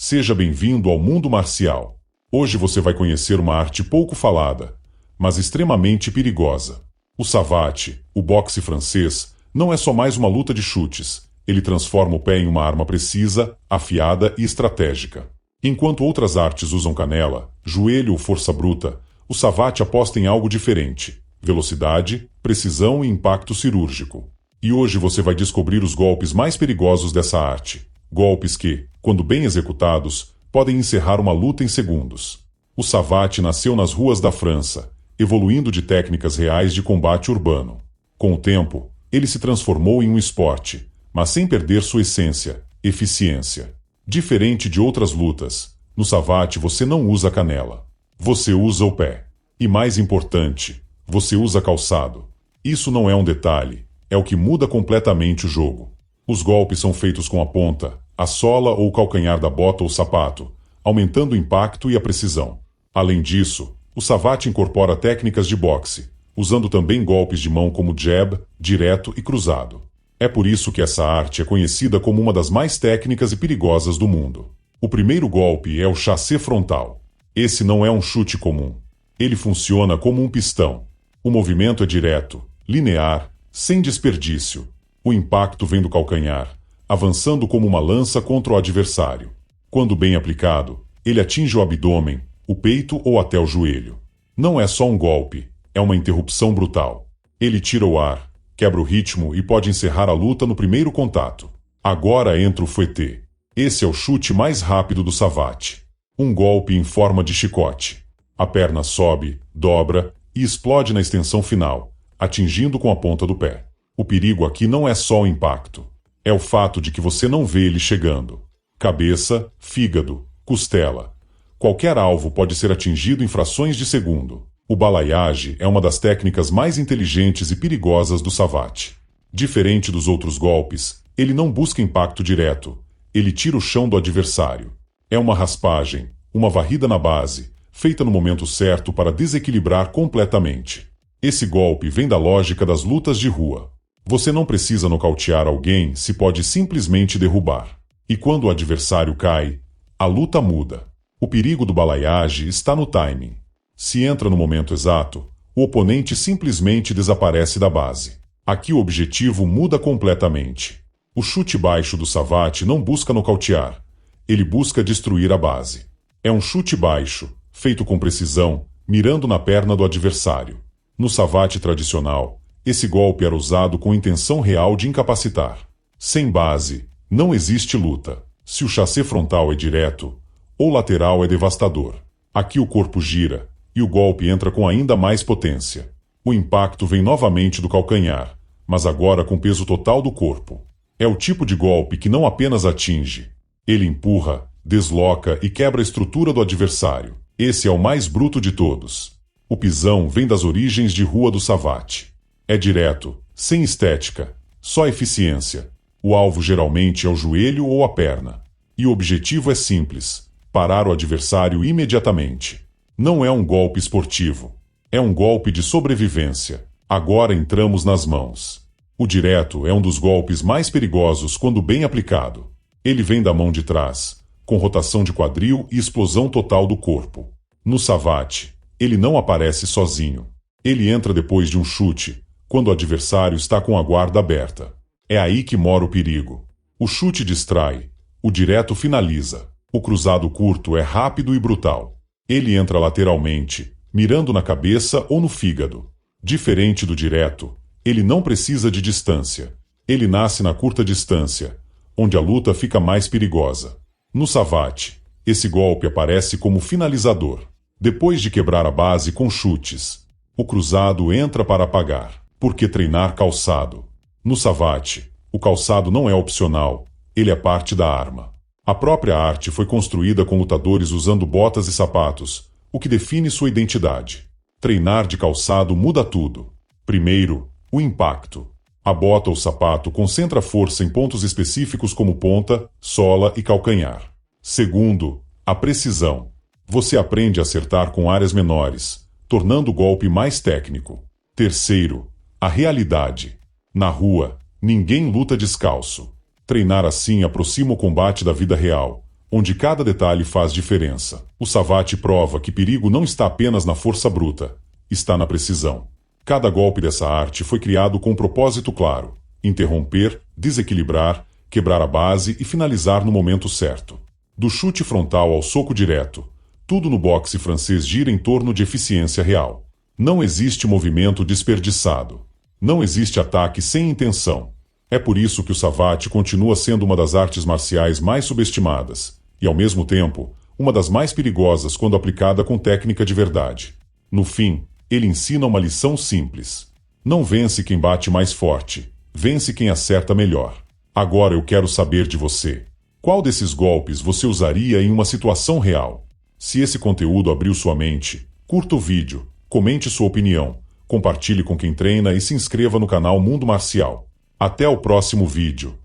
Seja bem-vindo ao mundo marcial. Hoje você vai conhecer uma arte pouco falada, mas extremamente perigosa. O savate, o boxe francês, não é só mais uma luta de chutes. Ele transforma o pé em uma arma precisa, afiada e estratégica. Enquanto outras artes usam canela, joelho ou força bruta, o savate aposta em algo diferente: velocidade, precisão e impacto cirúrgico. E hoje você vai descobrir os golpes mais perigosos dessa arte. Golpes que, quando bem executados, podem encerrar uma luta em segundos. O savate nasceu nas ruas da França, evoluindo de técnicas reais de combate urbano. Com o tempo, ele se transformou em um esporte, mas sem perder sua essência, eficiência. Diferente de outras lutas, no savate você não usa canela. Você usa o pé. E mais importante, você usa calçado. Isso não é um detalhe, é o que muda completamente o jogo. Os golpes são feitos com a ponta, a sola ou o calcanhar da bota ou sapato, aumentando o impacto e a precisão. Além disso, o savate incorpora técnicas de boxe, usando também golpes de mão como jab, direto e cruzado. É por isso que essa arte é conhecida como uma das mais técnicas e perigosas do mundo. O primeiro golpe é o chassé frontal. Esse não é um chute comum. Ele funciona como um pistão. O movimento é direto, linear, sem desperdício. O impacto vem do calcanhar, avançando como uma lança contra o adversário. Quando bem aplicado, ele atinge o abdômen, o peito ou até o joelho. Não é só um golpe, é uma interrupção brutal. Ele tira o ar, quebra o ritmo e pode encerrar a luta no primeiro contato. Agora entra o fouetté. Esse é o chute mais rápido do savate. Um golpe em forma de chicote. A perna sobe, dobra e explode na extensão final, atingindo com a ponta do pé. O perigo aqui não é só o impacto. É o fato de que você não vê ele chegando. Cabeça, fígado, costela. Qualquer alvo pode ser atingido em frações de segundo. O balayage é uma das técnicas mais inteligentes e perigosas do savate. Diferente dos outros golpes, ele não busca impacto direto. Ele tira o chão do adversário. É uma raspagem, uma varrida na base, feita no momento certo para desequilibrar completamente. Esse golpe vem da lógica das lutas de rua. Você não precisa nocautear alguém se pode simplesmente derrubar. E quando o adversário cai, a luta muda. O perigo do balayage está no timing. Se entra no momento exato, o oponente simplesmente desaparece da base. Aqui o objetivo muda completamente. O chute baixo do savate não busca nocautear. Ele busca destruir a base. É um chute baixo, feito com precisão, mirando na perna do adversário. No savate tradicional, esse golpe era usado com intenção real de incapacitar. Sem base, não existe luta. Se o chassé frontal é direto, ou lateral é devastador. Aqui o corpo gira, e o golpe entra com ainda mais potência. O impacto vem novamente do calcanhar, mas agora com peso total do corpo. É o tipo de golpe que não apenas atinge. Ele empurra, desloca e quebra a estrutura do adversário. Esse é o mais bruto de todos. O pisão vem das origens de rua do savate. É direto, sem estética, só eficiência. O alvo geralmente é o joelho ou a perna. E o objetivo é simples: parar o adversário imediatamente. Não é um golpe esportivo. É um golpe de sobrevivência. Agora entramos nas mãos. O direto é um dos golpes mais perigosos quando bem aplicado. Ele vem da mão de trás, com rotação de quadril e explosão total do corpo. No savate, ele não aparece sozinho. Ele entra depois de um chute, quando o adversário está com a guarda aberta. É aí que mora o perigo. O chute distrai, o direto finaliza. O cruzado curto é rápido e brutal. Ele entra lateralmente, mirando na cabeça ou no fígado. Diferente do direto, ele não precisa de distância. Ele nasce na curta distância, onde a luta fica mais perigosa. No savate, esse golpe aparece como finalizador. Depois de quebrar a base com chutes, o cruzado entra para apagar. Por que treinar calçado? No savate, o calçado não é opcional, ele é parte da arma. A própria arte foi construída com lutadores usando botas e sapatos, o que define sua identidade. Treinar de calçado muda tudo. Primeiro, o impacto. A bota ou sapato concentra força em pontos específicos como ponta, sola e calcanhar. Segundo, a precisão. Você aprende a acertar com áreas menores, tornando o golpe mais técnico. Terceiro, a realidade. Na rua, ninguém luta descalço. Treinar assim aproxima o combate da vida real, onde cada detalhe faz diferença. O Savate prova que perigo não está apenas na força bruta, está na precisão. Cada golpe dessa arte foi criado com um propósito claro: interromper, desequilibrar, quebrar a base e finalizar no momento certo. Do chute frontal ao soco direto, tudo no boxe francês gira em torno de eficiência real. Não existe movimento desperdiçado. Não existe ataque sem intenção. É por isso que o Savate continua sendo uma das artes marciais mais subestimadas, e ao mesmo tempo, uma das mais perigosas quando aplicada com técnica de verdade. No fim, ele ensina uma lição simples: não vence quem bate mais forte, vence quem acerta melhor. Agora eu quero saber de você. Qual desses golpes você usaria em uma situação real? Se esse conteúdo abriu sua mente, curta o vídeo, comente sua opinião, compartilhe com quem treina e se inscreva no canal Mundo Marcial. Até o próximo vídeo.